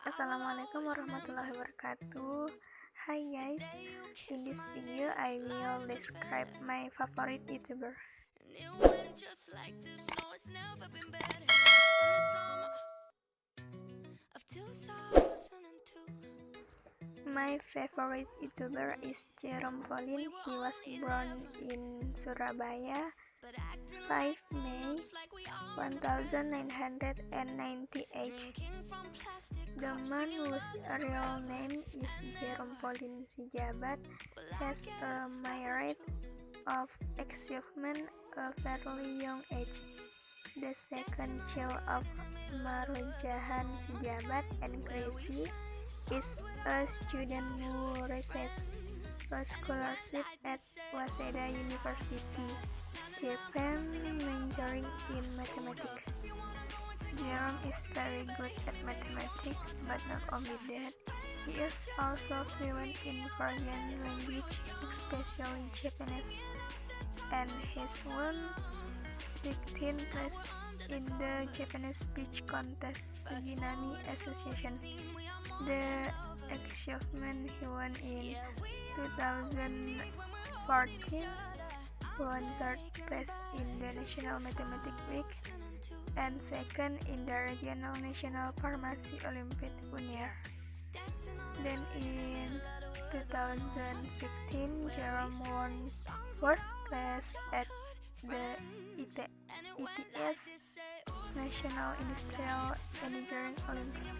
Assalamualaikum warahmatullahi wabarakatuh. Hi guys, in this video I will describe my favorite YouTuber. My favorite YouTuber is Jerome Pauline. He was born in Surabaya, 5 May 1998. The man whose real name is Jerome Pauline Sijabat has a myriad of achievements at a fairly young age. The second child of Marujahan Sijabat and Gracie is a student who received a scholarship at Waseda University, Japan, majoring in mathematics. Jerome is very good at mathematics, but not only that, he is also fluent in foreign language, especially Japanese, and has won 16 prizes in the Japanese speech contest Suginami Association. The achievement he won in 2014 won third place in the National Mathematics Week and second in the Regional National Pharmacy Olympiad Unier. Then in 2016, Jerome won first place at the ETS National Industrial Engineering Olympiad.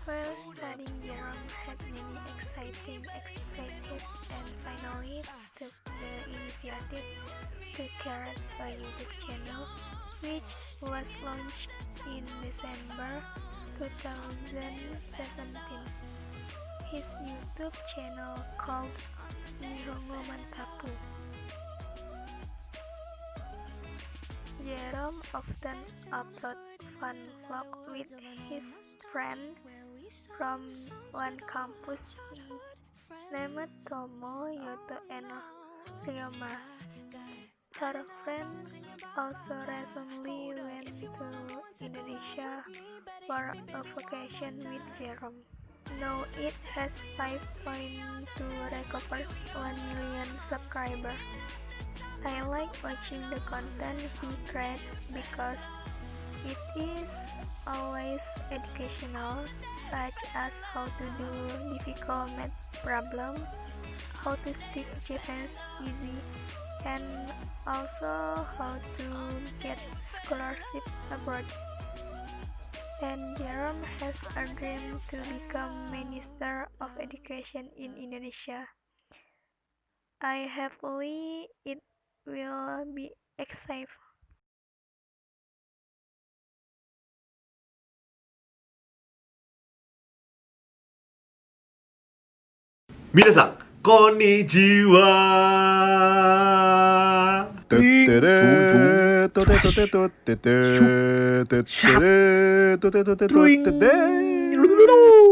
While studying, Jerome had many exciting experiences and finally took the initiative to create a YouTube channel, which was launched in December 2017. His YouTube channel called Nihongo Mantapu. Jerome often uploads fun vlog with his friend from one campus named Tomo, Yoto, and Ryoma. Her friends also recently went to Indonesia for a vacation with Jerome. Now it has 5.2 recovered 1 million subscribers. I like watching the content he creates because it is always educational, such as how to do difficult math problems, how to speak Japanese easy, and also how to get scholarship abroad. And Jerome has a dream to become Minister of Education in Indonesia. I hopefully it will be exciting. 皆さん、こんにちは。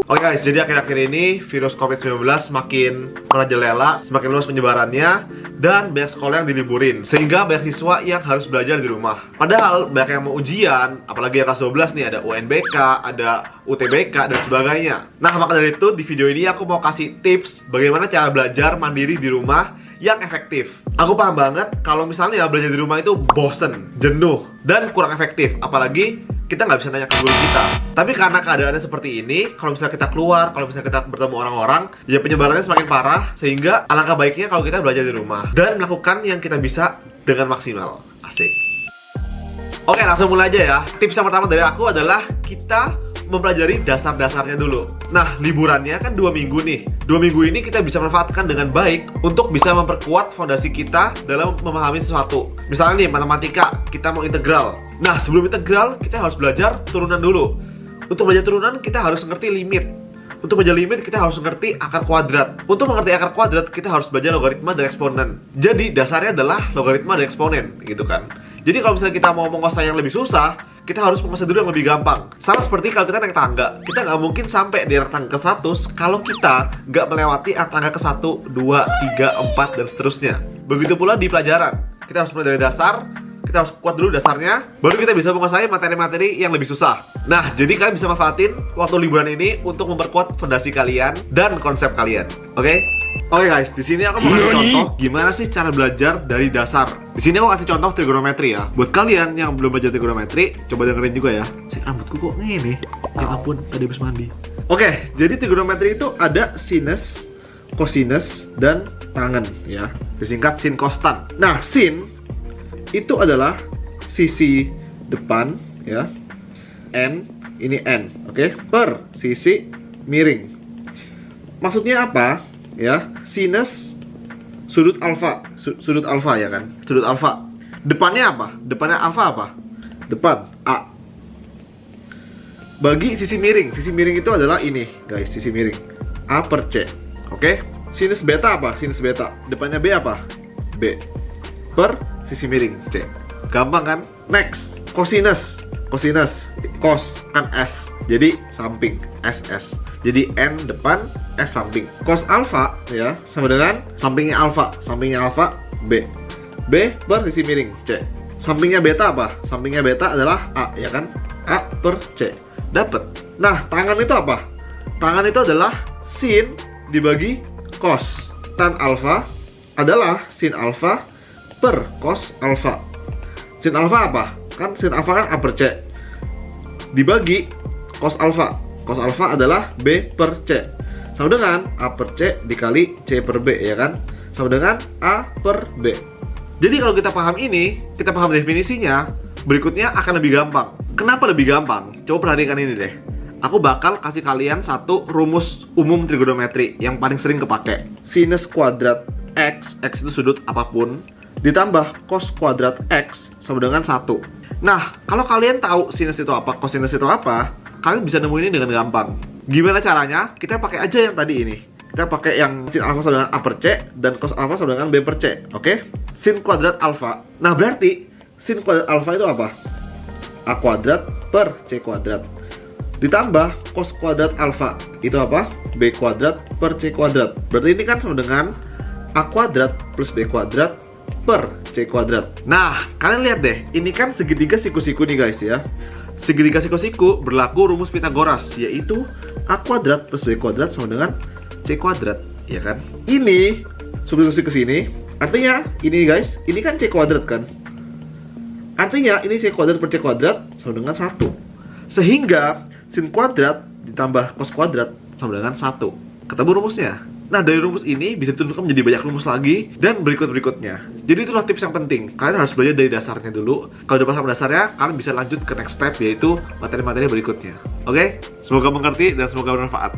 Oke guys, jadi akhir-akhir ini virus COVID-19 semakin merajalela, semakin luas penyebarannya, dan banyak sekolah yang diliburin, sehingga banyak siswa yang harus belajar di rumah. Padahal banyak yang mau ujian, apalagi yang kelas 12 nih, ada UNBK, ada UTBK, dan sebagainya. Nah, maka dari itu di video ini aku mau kasih tips bagaimana cara belajar mandiri di rumah yang efektif. Aku paham banget kalau misalnya belajar di rumah itu bosen, jenuh, dan kurang efektif. Apalagi kita nggak bisa nanya ke guru kita. Tapi karena keadaannya seperti ini, kalau misalnya kita keluar, kalau misalnya kita bertemu orang-orang, ya penyebarannya semakin parah. Sehingga alangkah baiknya kalau kita belajar di rumah dan melakukan yang kita bisa dengan maksimal. Asik. Oke, langsung mulai aja ya. Tips yang pertama dari aku adalah kita mempelajari dasar-dasarnya dulu. Nah, liburannya kan 2 minggu nih. 2 minggu ini kita bisa manfaatkan dengan baik untuk bisa memperkuat fondasi kita dalam memahami sesuatu. Misalnya nih, matematika, kita mau integral. Nah, sebelum integral, kita harus belajar turunan dulu. Untuk belajar turunan, kita harus ngerti limit. Untuk belajar limit, kita harus ngerti akar kuadrat. Untuk mengerti akar kuadrat, kita harus belajar logaritma dan eksponen. Jadi, dasarnya adalah logaritma dan eksponen, gitu kan. Jadi, kalau misalnya kita mau menguasai yang lebih susah, kita harus menguasai dulu yang lebih gampang. Sama seperti kalau kita naik tangga, kita nggak mungkin sampai di tangga ke 100 kalau kita nggak melewati tangga ke 1, 2, 3, 4, dan seterusnya. Begitu pula di pelajaran, kita harus mulai dari dasar, kita harus kuat dulu dasarnya, baru kita bisa menguasai materi-materi yang lebih susah. Nah, jadi kalian bisa manfaatin waktu liburan ini untuk memperkuat fondasi kalian dan konsep kalian. Oke? Oke guys, di sini aku mau kasih contoh gimana sih cara belajar dari dasar. Di sini aku kasih contoh trigonometri ya. Buat kalian yang belum belajar trigonometri, coba dengerin juga ya. Si rambutku kok ngene. Ya ampun, tadi habis mandi. Oke, jadi trigonometri itu ada sinus, cosinus, dan tangen ya. Disingkat sin kostan. Nah, sin itu adalah sisi depan ya. N ini N, oke? Per sisi miring. Maksudnya apa? Ya, sinus sudut alfa, sudut alfa ya kan? Sudut alfa. Depannya apa? Depannya alfa apa? Depan A. Bagi sisi miring itu adalah ini, guys, sisi miring. A per C. Oke? Sinus beta apa? Sinus beta. Depannya B apa? B. Per sisi miring C. Gampang kan? Next, cosinus. Cosinus, cos kan S. Jadi samping, SS. Jadi N depan, S samping. Cos alfa ya sama dengan sampingnya alfa. Sampingnya alfa B. B per sisi miring C. Sampingnya beta apa? Sampingnya beta adalah A ya kan? A per C. Dapat. Nah, tangan itu apa? Tangan itu adalah sin dibagi cos. Tan alfa adalah sin alfa per cos alfa. Sin alfa apa? Kan sin alfa kan A per C dibagi cos alfa. Cos alfa adalah B per C. Sama dengan A per C dikali C per B ya kan? Sama dengan A per B. Jadi kalau kita paham ini, kita paham definisinya, berikutnya akan lebih gampang. Kenapa lebih gampang? Coba perhatikan ini deh. Aku bakal kasih kalian satu rumus umum trigonometri yang paling sering kepake. Sinus kuadrat X, X itu sudut apapun, ditambah cos kuadrat X sama dengan 1. Nah, kalau kalian tahu sinus itu apa, cosinus itu apa, kalian bisa nemuin ini dengan gampang. Gimana caranya? Kita pakai aja yang tadi ini. Kita pakai yang sin alfa sama dengan A per C dan cos alfa sama dengan B per C. Oke? Sin kuadrat alfa. Nah, berarti sin kuadrat alfa itu apa? A kuadrat per C kuadrat. Ditambah cos kuadrat alfa. Itu apa? B kuadrat per C kuadrat. Berarti ini kan sama dengan A kuadrat plus B kuadrat per C kuadrat. Nah, kalian lihat deh, ini kan segitiga siku-siku nih guys ya. Segitiga siku-siku berlaku rumus Pitagoras, yaitu A kuadrat plus B kuadrat sama dengan C kuadrat, ya kan? Ini substitusi ke sini, artinya ini guys, ini kan C kuadrat kan? Artinya ini C kuadrat per C kuadrat sama dengan 1. Sehingga sin kuadrat ditambah cos kuadrat sama dengan 1. Ketemu rumusnya. Nah, dari rumus ini bisa ditentukan menjadi banyak rumus lagi dan berikut-berikutnya. Jadi itulah tips yang penting. Kalian harus belajar dari dasarnya dulu. Kalau udah paham dasarnya, kalian bisa lanjut ke next step, yaitu materi-materi berikutnya. Oke? Semoga mengerti dan semoga bermanfaat.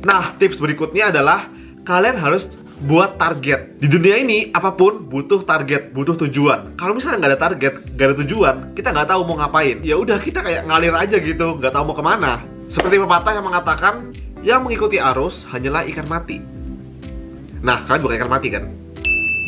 Nah, tips berikutnya adalah kalian harus buat target. Di dunia ini, apapun butuh target, butuh tujuan. Kalau misalnya nggak ada target, nggak ada tujuan, kita nggak tahu mau ngapain. Ya udah, kita kayak ngalir aja gitu, nggak tahu mau kemana. Seperti pepatah yang mengatakan, yang mengikuti arus hanyalah ikan mati. Nah, kalian bukan ikan mati kan?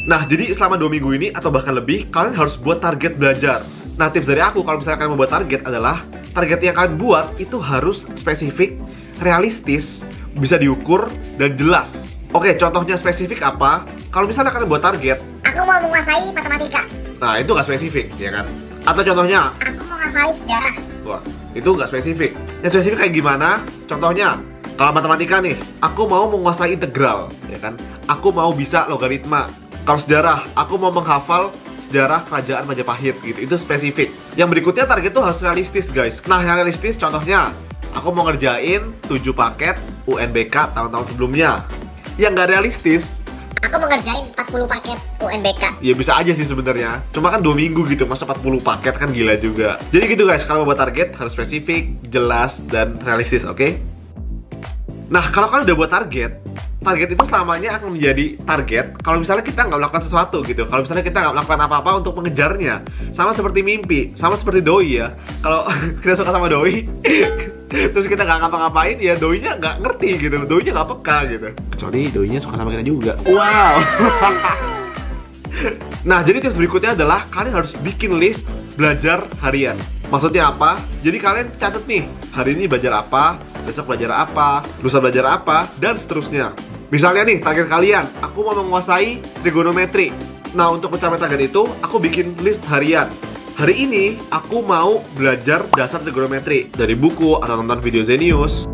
Nah, jadi selama 2 minggu ini atau bahkan lebih, kalian harus buat target belajar. Nah, tips dari aku kalau misalnya kalian mau buat target adalah target yang kalian buat itu harus spesifik, realistis, bisa diukur, dan jelas. Oke, contohnya spesifik apa? Kalau misalnya kalian buat target, aku mau menguasai matematika. Nah, itu nggak spesifik, ya kan? Atau contohnya, aku mau ngafalin sejarah. wah, itu nggak spesifik. Yang spesifik kayak gimana? Contohnya, kalau matematika nih, aku mau menguasai integral, ya kan? Aku mau bisa logaritma. Kalau sejarah, aku mau menghafal sejarah kerajaan Majapahit gitu. Itu spesifik. Yang berikutnya target tuh harus realistis, guys. Nah, yang realistis contohnya, aku mau ngerjain 7 paket UNBK tahun-tahun sebelumnya. Yang nggak realistis, aku mau ngerjain 40 paket UNBK. ya bisa aja sih sebenarnya. Cuma kan 2 minggu gitu, masa 40 paket kan gila juga. Jadi gitu guys, kalau mau buat target harus spesifik, jelas, dan realistis, oke? Nah, kalau kalian udah buat target itu selamanya akan menjadi target kalau misalnya kita nggak melakukan sesuatu gitu. Kalau misalnya kita nggak melakukan apa-apa untuk mengejarnya. Sama seperti mimpi, sama seperti doi ya. Kalau kita suka sama doi terus kita nggak ngapa-ngapain, ya doinya nggak ngerti gitu, doinya nggak peka gitu. Kecuali doinya suka sama kita juga. Wow. Nah, jadi tips berikutnya adalah kalian harus bikin list belajar harian. Maksudnya apa? Jadi kalian catat nih, hari ini belajar apa, besok belajar apa, lusa belajar apa, dan seterusnya. Misalnya nih, target kalian, aku mau menguasai trigonometri. Nah, untuk mencapai target itu, aku bikin list harian. Hari ini, aku mau belajar dasar trigonometri dari buku atau nonton video Zenius.